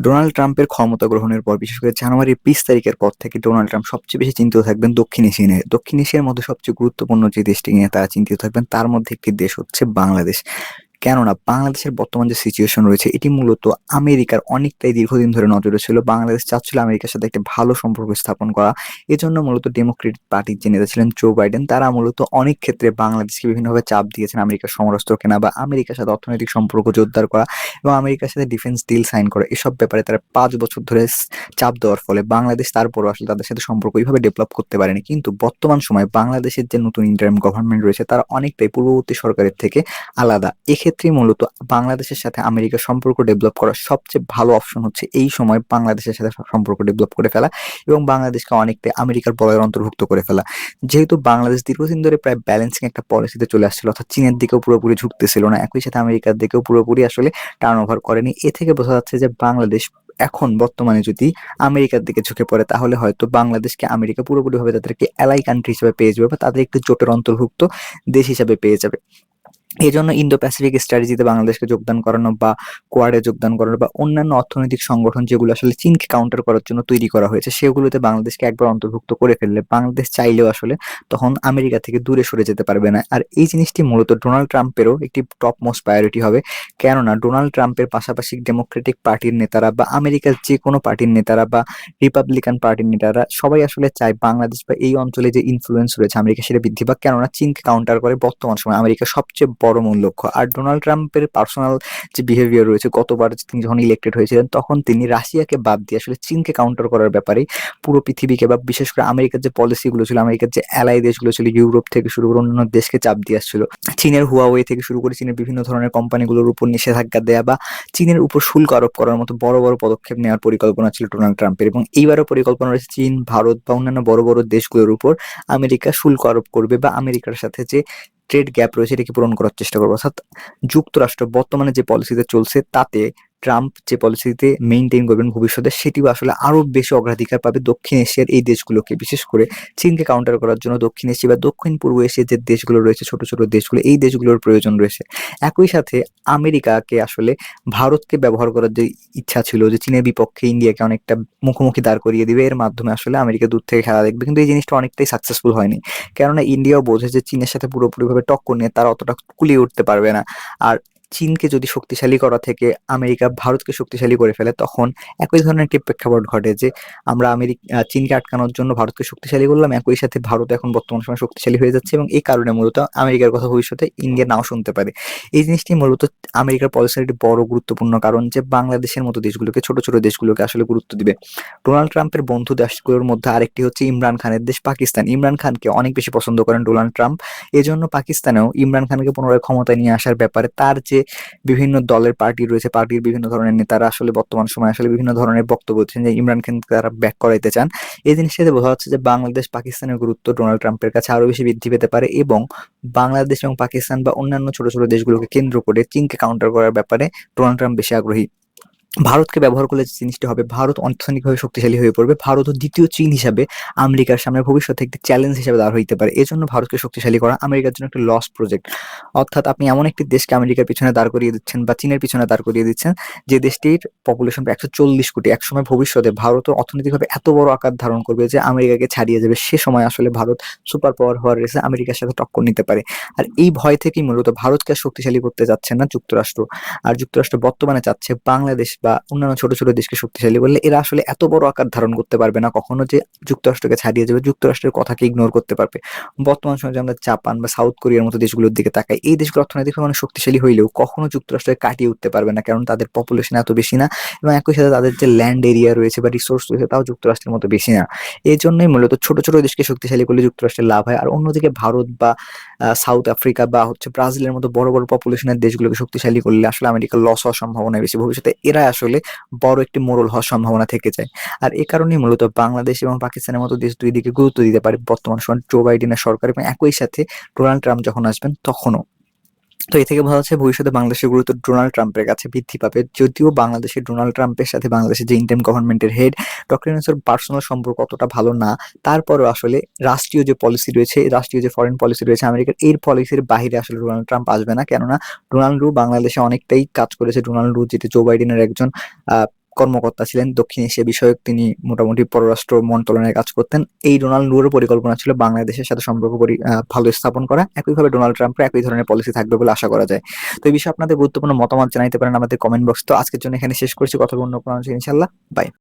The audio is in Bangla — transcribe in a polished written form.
ডোনাল্ড ট্রাম্পের ক্ষমতা গ্রহণের পর বিশেষ করে জানুয়ারির ২০ তারিখের পর থেকে ডোনাল্ড ট্রাম্প সবচেয়ে বেশি চিন্তিত থাকবেন দক্ষিণ এশিয়া নিয়ে। দক্ষিণ এশিয়ার মধ্যে সবচেয়ে গুরুত্বপূর্ণ যে দেশটি নিয়ে তারা চিন্তিত থাকবেন তার মধ্যে একটি দেশ হচ্ছে বাংলাদেশ। কেননা বাংলাদেশের বর্তমান যে সিচুয়েশন রয়েছে এটি মূলত আমেরিকার অনেকটাই দীর্ঘদিন ধরে নজরে ছিল। বাংলাদেশ চাচ্ছিল আমেরিকার সাথে একটা ভালো সম্পর্ক স্থাপন করা। এজন্য মূলত ডেমোক্রেটিক পার্টির যে নেতা ছিলেন জো বাইডেন তারা মূলত অনেক ক্ষেত্রে বাংলাদেশকে বিভিন্নভাবে চাপ দিয়েছেন আমেরিকার সমরাস্ত্র কেনা বা আমেরিকার সাথে অর্থনৈতিক সম্পর্ক জোরদার করা এবং আমেরিকার সাথে ডিফেন্স ডিল সাইন করা। এসব ব্যাপারে তারা ৫ বছর ধরে চাপ দেওয়ার ফলে বাংলাদেশ তারপরও আসলে তাদের সাথে সম্পর্ক ওইভাবে ডেভেলপ করতে পারেনি। কিন্তু বর্তমান সময়ে বাংলাদেশের যে নতুন ইন্টারিম গভর্নমেন্ট রয়েছে তারা অনেকটাই পূর্ববর্তী সরকারের থেকে আলাদা। এক্ষেত্রেই মূলত বাংলাদেশের সাথে আমেরিকার সম্পর্ক ডেভেলপ করার সবচেয়ে ভালো অপশন হচ্ছে এই সময় বাংলাদেশের সাথে সম্পর্ক ডেভেলপ করে ফেলা এবং বাংলাদেশকে অনেকটাই আমেরিকার বলয়ের অন্তর্ভুক্ত করে ফেলা। যেহেতু বাংলাদেশ দীর্ঘদিন ধরে প্রায় ব্যালেন্সিং একটা পলিসিতে চলে আসছিল, অর্থাৎ চীনের দিকেও পুরোপুরি ঝুঁকতেছিল না, একই সাথে আমেরিকার দিকেও পুরোপুরি আসলে টার্ন ওভার করেনি। এ থেকে বোঝা যাচ্ছে যে বাংলাদেশ এখন বর্তমানে যদি আমেরিকার দিকে ঝুঁকে পড়ে তাহলে হয়তো বাংলাদেশকে আমেরিকা পুরোপুরিভাবে তাদেরকে অ্যালাই কান্ট্রি হিসেবে পেয়ে যাবে বা তাদের একটি জোটের অন্তর্ভুক্ত দেশ হিসেবে পেয়ে যাবে। এজন্য ইন্দো প্যাসিফিক স্ট্র্যাটেজিতে বাংলাদেশকে যোগদান করানো বা কোয়াডে যোগদান করানো বা অন্যান্য অর্থনৈতিক সংগঠন যেগুলো আসলে চীনকে কাউন্টার করার জন্য তৈরি করা হয়েছে সেগুলোতে বাংলাদেশকে একবার অন্তর্ভুক্ত করে ফেললে বাংলাদেশ চাইলেও আসলে তখন আমেরিকা থেকে দূরে সরে যেতে পারবে না। আর এই জিনিসটি মূলত ডোনাল্ড ট্রাম্পেরও একটি টপ মোস্ট প্রায়োরিটি হবে। কেননা ডোনাল্ড ট্রাম্পের পাশাপাশি ডেমোক্রেটিক পার্টির নেতারা বা আমেরিকার যে কোনো পার্টির নেতারা বা রিপাবলিকান পার্টির নেতারা সবাই আসলে চায় বাংলাদেশ বা এই অঞ্চলে যে ইনফ্লুয়েন্স রয়েছে আমেরিকা সেটা বৃদ্ধি পাক। কেননা চীনকে কাউন্টার করে বর্তমান সময় আমেরিকার সবচেয়ে বড় মূল লক্ষ্য। আর ডোনাল্ড ট্রাম্পের পার্সোনাল যে বিহেভিয়ার রয়েছে, গতবার তিনি যখন ইলেক্টেড হয়েছিলেন তখন তিনি রাশিয়াকে বাদ দিয়ে আসলে চীনকে কাউন্টার করার ব্যাপারে পুরো পৃথিবীকে বা বিশেষ করে আমেরিকার যে পলিসিগুলো ছিল, আমেরিকার যে অ্যালাই দেশগুলো ছিল, ইউরোপ থেকে শুরু করে অন্যান্য দেশকে চাপ দিয়ে আসছিল। চীনের হুয়াওয়ে থেকে শুরু করে চীনের বিভিন্ন ধরনের কোম্পানিগুলোর উপর নিষেধাজ্ঞা দেয়া বা চীনের উপর শুল্ক আরোপ করার মতো বড় বড় পদক্ষেপ নেওয়ার পরিকল্পনা ছিল ডোনাল্ড ট্রাম্পের। এবং এইবারও পরিকল্পনা রয়েছে চীন, ভারত বা অন্যান্য বড় বড় দেশগুলোর উপর আমেরিকা শুল্ক আরোপ করবে বা আমেরিকার সাথে যে ট্রেড গ্যাপ রয়েছে এটাকে পূরণ করার চেষ্টা করবে। অর্থাৎ যুক্তরাষ্ট্র বর্তমানে যে পলিসিতে চলছে তাতে ট্রাম্প যে পলিসিতে মেইনটেইন করবেন ভবিষ্যতে সেটিও আসলে আরো বেশি অগ্রাধিকার পাবে দক্ষিণ এশিয়ার এই দেশগুলোকে, বিশেষ করে চীনকে কাউন্টার করার জন্য দক্ষিণ এশিয়া বা দক্ষিণ পূর্ব এশিয়ার যে দেশগুলো রয়েছে, ছোট ছোট দেশগুলো, এই দেশগুলোর প্রয়োজন রয়েছে। একই সাথে আমেরিকাকে আসলে ভারতকে ব্যবহার করার যে ইচ্ছা ছিল যে চীনের বিপক্ষে ইন্ডিয়াকে অনেকটা মুখোমুখি দাঁড় করিয়ে দিবে, এর মাধ্যমে আসলে আমেরিকা দূর থেকে খেলা দেখবে। কিন্তু এই জিনিসটা অনেকটাই সাকসেসফুল হয়নি। কেননা ইন্ডিয়াও বোঝে যে চীনের সাথে পুরোপুরিভাবে টক্কর নিয়ে তারা অতটা কুলিয়ে উঠতে পারবে না। আর চীনকে যদি শক্তিশালী করা থেকে আমেরিকা ভারতকে শক্তিশালী করে ফেলে তখন একই ধরনের একটি প্রেক্ষাপট ঘটে যে আমরা চীনকে আটকানোর জন্য ভারতকে শক্তিশালী করলাম, একই সাথে ভারত এখন বর্তমান সময় শক্তিশালী হয়ে যাচ্ছে এবং এই কারণে মূলত আমেরিকার কথা ভবিষ্যতে ইন্ডিয়া নাও শুনতে পারে। এই জিনিসটি মূলত আমেরিকার পলিসির একটি বড় গুরুত্বপূর্ণ কারণ যে বাংলাদেশের মতো দেশগুলোকে, ছোট ছোট দেশগুলোকে আসলে গুরুত্ব দিবে। ডোনাল্ড ট্রাম্পের বন্ধু দেশগুলোর মধ্যে আরেকটি হচ্ছে ইমরান খানের দেশ পাকিস্তান। ইমরান খানকে অনেক বেশি পছন্দ করেন ডোনাল্ড ট্রাম্প। এজন্য পাকিস্তানেও ইমরান খানকে পুনরায় ক্ষমতায় নিয়ে আসার ব্যাপারে তার যে বিভিন্ন দলের পার্টি রয়েছে, পার্টির বিভিন্ন ধরনের নেতারা আসলে বর্তমান সময়ে আসলে বিভিন্ন ধরনের বক্তব্য দিচ্ছেন যে ইমরান খানকে তারা ব্যাক করাইতে চান। এই জিনিসটাতে বোঝা যাচ্ছে যে বাংলাদেশ পাকিস্তানের গুরুত্ব ডোনাল্ড ট্রাম্পের কাছে আরো বেশি বৃদ্ধি পেতে পারে এবং বাংলাদেশ এবং পাকিস্তান বা অন্যান্য ছোট ছোট দেশগুলোকে কেন্দ্র করে চীনকে কাউন্টার করার ব্যাপারে ডোনাল্ড ট্রাম্প বেশি আগ্রহী। ভারতকে ব্যবহার করলে যে জিনিসটা হবে, ভারত অর্থনৈতিকভাবে শক্তিশালী হয়ে পড়বে। ভারত ও দ্বিতীয় চীন হিসাবে আমেরিকার সামনে ভবিষ্যতে একটি চ্যালেঞ্জ হিসেবে দাঁড় হইতে পারে। এজন্য ভারতকে শক্তিশালী করা আমেরিকার জন্য একটা লস প্রজেক্ট। অর্থাৎ আপনি এমন একটি দেশকে আমেরিকার পিছনে দাঁড় করিয়ে দিচ্ছেন বা চীনের পিছনে দাঁড় করিয়ে দিচ্ছেন যে দেশটির পপুলেশন ১৪০ কোটি। একসময় ভবিষ্যতে ভারতও অর্থনৈতিকভাবে এত বড় আকার ধারণ করবে যে আমেরিকাকে ছাড়িয়ে যাবে। সে সময় আসলে ভারত সুপার পাওয়ার হওয়ার রেসে আমেরিকার সাথে টক্কর নিতে পারে। আর এই ভয় থেকেই মূলত ভারতকে আর শক্তিশালী করতে যাচ্ছে না যুক্তরাষ্ট্র। আর যুক্তরাষ্ট্র বর্তমানে চাচ্ছে বাংলাদেশ বা অন্যান্য ছোট ছোট দেশকে শক্তিশালী করলে এরা আসলে এত বড় আকার ধারণ করতে পারবে না কখনো যে যুক্তরাষ্ট্রকে ছাড়িয়ে যাবে, যুক্তরাষ্ট্রের কথাকে ইগনোর করতে পারবে। বর্তমান সময়ে যে আমরা জাপান বা সাউথ কোরিয়ার মতো দেশগুলোর দিকে তাকাই, এই দেশগুলো অর্থনৈতিকভাবে অনেক শক্তিশালী হইলেও কখনো যুক্তরাষ্ট্রকে কাটিয়ে উঠতে পারবে না, কারণ তাদের পপুলেশন এত বেশি না এবং একই সাথে তাদের যে ল্যান্ড এরিয়া রয়েছে বা রিসোর্স রয়েছে তাও যুক্তরাষ্ট্রের মতো বেশি না। এই জন্যই মূলত ছোট ছোট দেশকে শক্তিশালী করলে যুক্তরাষ্ট্রের লাভ হয়। আর অন্যদিকে ভারত বা সাউথ আফ্রিকা বা হচ্ছে ব্রাজিলের মতো বড় বড় পপুলেশনের দেশগুলোকে শক্তিশালী করলে আসলে আমেরিকার লস হওয়ার সম্ভাবনা বেশি। ভবিষ্যতে এরা আসলে বড় একটি মোড়ল হওয়ার সম্ভাবনা থেকে যায়। আর এ কারণেই মূলত বাংলাদেশ এবং পাকিস্তানের মতো দেশ দুই দিকে গুরুত্ব দিতে পারে বর্তমান সময় জো বাইডেনের সরকার এবং একই সাথে ডোনাল্ড ট্রাম্প যখন আসবেন তখনও। তো এ থেকে বোঝা যাচ্ছে ভবিষ্যতে বাংলাদেশের গুরুত্ব ডোনাল্ড ট্রাম্পের কাছে বৃদ্ধি পাবে। যদিও বাংলাদেশের ডোনাল্ড ট্রাম্পের সাথে বাংলাদেশের যে ইন্টারিম গভর্নমেন্টের হেড ডক্টর ইউনূসের পার্সোনাল সম্পর্ক অতটা ভালো না, তারপরও আসলে রাষ্ট্রীয় যে পলিসি রয়েছে, রাষ্ট্রীয় যে ফরেন পলিসি রয়েছে আমেরিকার, এই পলিসির বাইরে আসলে ডোনাল্ড ট্রাম্প আসবে না। কেননা ডোনাল্ড রু বাংলাদেশে অনেকটাই কাজ করেছে। ডোনাল্ড রু যেটা জো বাইডেনের একজন কর্মকর্তা ছিলেন, দক্ষিণ এশিয়া বিষয়ক তিনি মোটামুটি পররাষ্ট্র মন্ত্রণালয়ে কাজ করতেন। এই ডোনাল্ড নুরোর পরিকল্পনা ছিল বাংলাদেশের সাথে সম্পর্ক ভালো স্থাপন করা। একইভাবে ডোনাল্ড ট্রাম্পের একই ধরনের পলিসি থাকবে বলে আশা করা যায়। তো এই বিষয়ে আপনাদের গুরুত্বপূর্ণ মতামত জানাইতে পারেন আমাদের কমেন্ট বক্স। তো আজকের জন্য এখানে শেষ করছি, কথা বলবো অন্য কোনো ইনশাআল্লাহ। বাই।